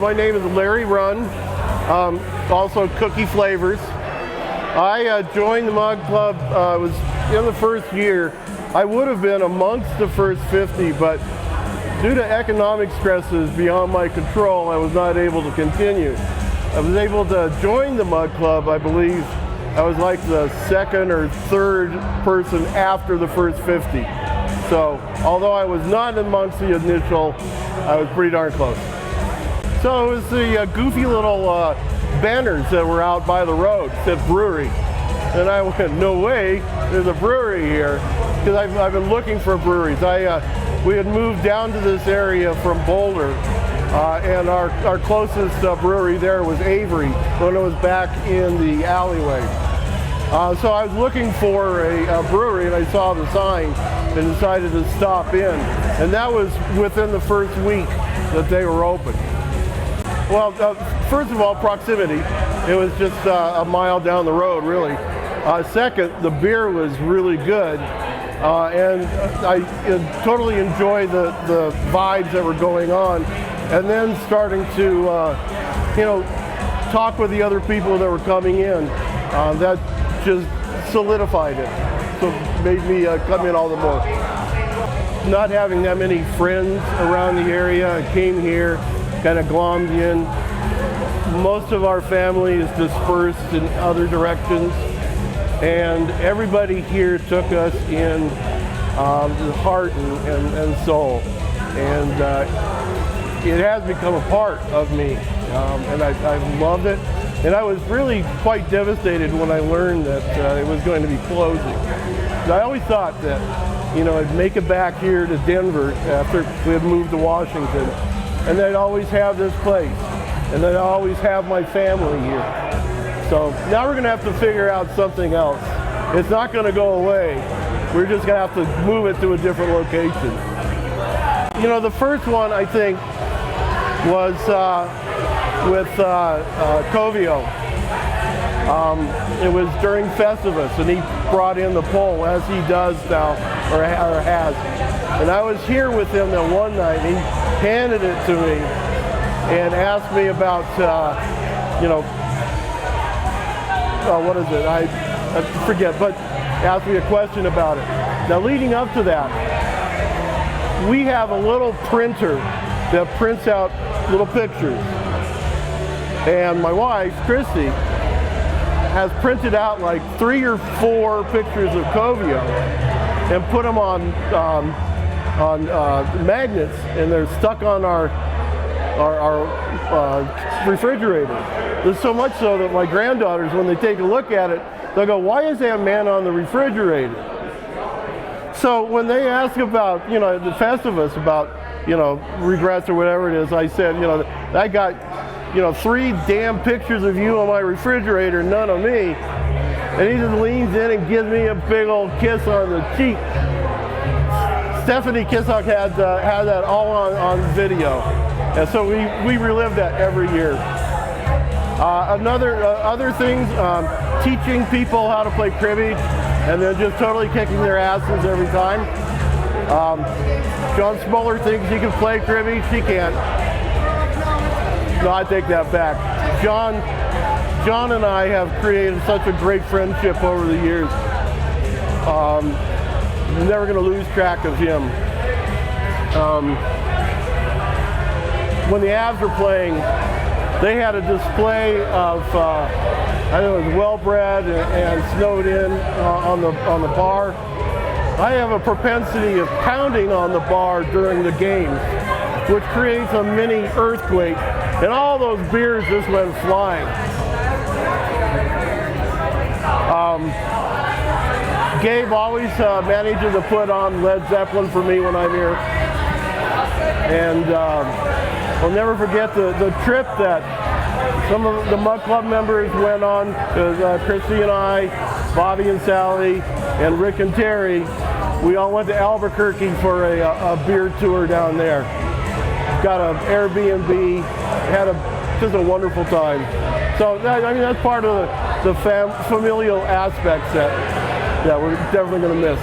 My name is Larry Runn, also Cookie Flavors. I joined the Mug Club, was in the first year. I would have been amongst the first 50, but due to economic stresses beyond my control, I was not able to continue. I was able to join the Mug Club, I believe. I was like the second or third person after the first 50. So, although I was not amongst the initial, I was pretty darn close. So it was the goofy little banners that were out by the road, said brewery. And I went, no way, there's a brewery here. Because I've been looking for breweries. We had moved down to this area from Boulder, and our closest brewery there was Avery, when it was back in the alleyway. So I was looking for a brewery, and I saw the sign and decided to stop in. And that was within the first week that they were open. Well, first of all, proximity. It was just a mile down the road, really. Second, the beer was really good. And I totally enjoyed the vibes that were going on. And then starting to, talk with the other people that were coming in. That just solidified it. So it made me come in all the more. Not having that many friends around the area, I came here, kind of glommed in. Most of our family is dispersed in other directions, and everybody here took us in the heart and soul, and it has become a part of me, and I've loved it. And I was really quite devastated when I learned that it was going to be closing. I always thought that, I'd make it back here to Denver after we had moved to Washington, and I'd always have this place, and I'd always have my family here. So now we're going to have to figure out something else. It's not going to go away. We're just going to have to move it to a different location. The first one, I think, was with Covio. It was during Festivus, and he brought in the pole, as he does now, or has. And I was here with him that one night, and he handed it to me and asked me about, what is it? I forget, but asked me a question about it. Now, leading up to that, we have a little printer that prints out little pictures. And my wife, Christy, has printed out like 3 or 4 pictures of Covio and put them on magnets, and they're stuck on our refrigerator. There's so much so that my granddaughters, when they take a look at it, they'll go, "Why is that man on the refrigerator?" So when they ask about, the Festivus, about, regrets or whatever it is, I said, I got, 3 damn pictures of you on my refrigerator, none of me. And he just leans in and gives me a big old kiss on the cheek. Stephanie Kissock had that all on video. And so we relive that every year. Other things, teaching people how to play cribbage, and then just totally kicking their asses every time. John Smoller thinks he can play cribbage. He can't. No, I take that back. John and I have created such a great friendship over the years. I'm never going to lose track of him. When the Avs were playing, they had a display of, I think it was Well Bred and Snowed In on the bar. I have a propensity of pounding on the bar during the games, which creates a mini earthquake, and all those beers just went flying. Gabe always manages to put on Led Zeppelin for me when I'm here. And I'll never forget the trip that some of the Mug Club members went on. Christy and I, Bobby and Sally, and Rick and Terry. We all went to Albuquerque for a beer tour down there. Got an Airbnb, had just a wonderful time. So that's part of the familial aspects that we're definitely going to miss.